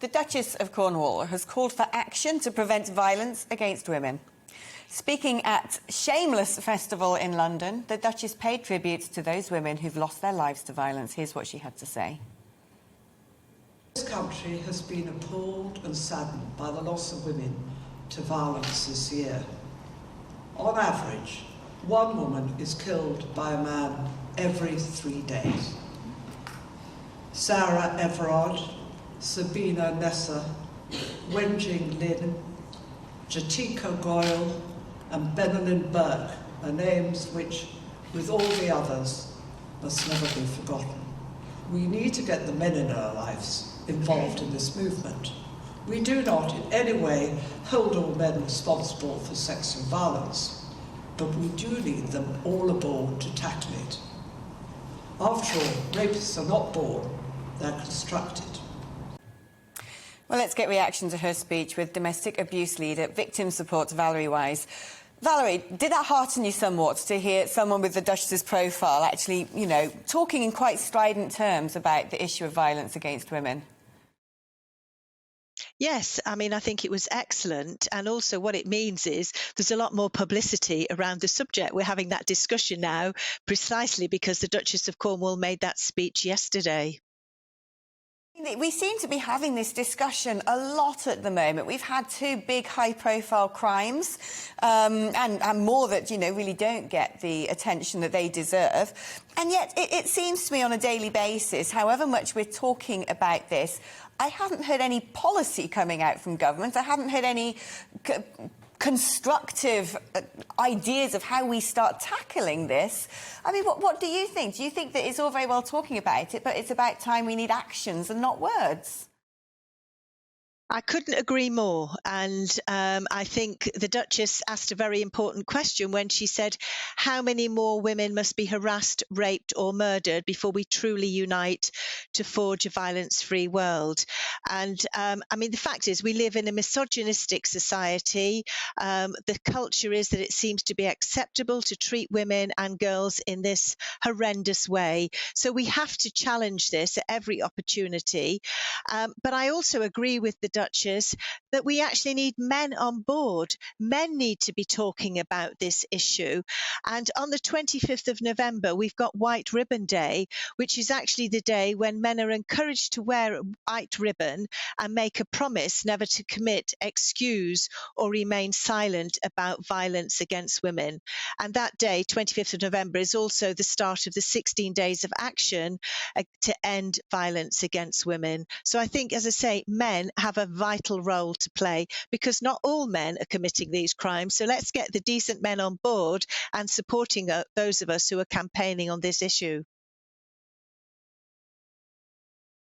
The Duchess of Cornwall has called for action to prevent violence against women. Speaking at Shameless Festival in London, the Duchess paid tribute to those women who've lost their lives to violence. Here's what she had to say. This country has been appalled and saddened by the loss of women to violence this year. On average, one woman is killed by a man every 3 days. Sarah Everard, Sabina Nessa, Wenjing Lin, Jatika Goyle and Benelin Burke are names which, with all the others, must never be forgotten. We need to get the men in our lives involved in this movement. We do not in any way hold all men responsible for sexual violence, but we do need them all aboard to tackle it. After all, rapists are not born, they're constructed. Well, let's get reaction to her speech with domestic abuse leader, victim support Valerie Wise. Valerie, did that hearten you somewhat to hear someone with the Duchess's profile actually, talking in quite strident terms about the issue of violence against women? Yes, I mean, I think it was excellent. And also what it means is there's a lot more publicity around the subject. We're having that discussion now precisely because the Duchess of Cornwall made that speech yesterday. We seem to be having this discussion a lot at the moment. We've had two big high-profile crimes and more that, really don't get the attention that they deserve. And yet it seems to me on a daily basis, however much we're talking about this, I haven't heard any policy coming out from government. I haven't heard any constructive ideas of how we start tackling this. I mean, what do you think? Do you think that it's all very well talking about it, but it's about time we need actions and not words? I couldn't agree more. And I think the Duchess asked a very important question when she said, how many more women must be harassed, raped or murdered before we truly unite to forge a violence-free world? And I mean, the fact is we live in a misogynistic society. The culture is that it seems to be acceptable to treat women and girls in this horrendous way. So we have to challenge this at every opportunity. But I also agree with the Duchess that we actually need men on board. Men need to be talking about this issue. And on the 25th of November, we've got White Ribbon Day, which is actually the day when men are encouraged to wear a white ribbon and make a promise never to commit, excuse or remain silent about violence against women. And that day, 25th of November, is also the start of the 16 days of action to end violence against women. So I think, as I say, men have a vital role to play because not all men are committing these crimes. So let's get the decent men on board and supporting those of us who are campaigning on this issue.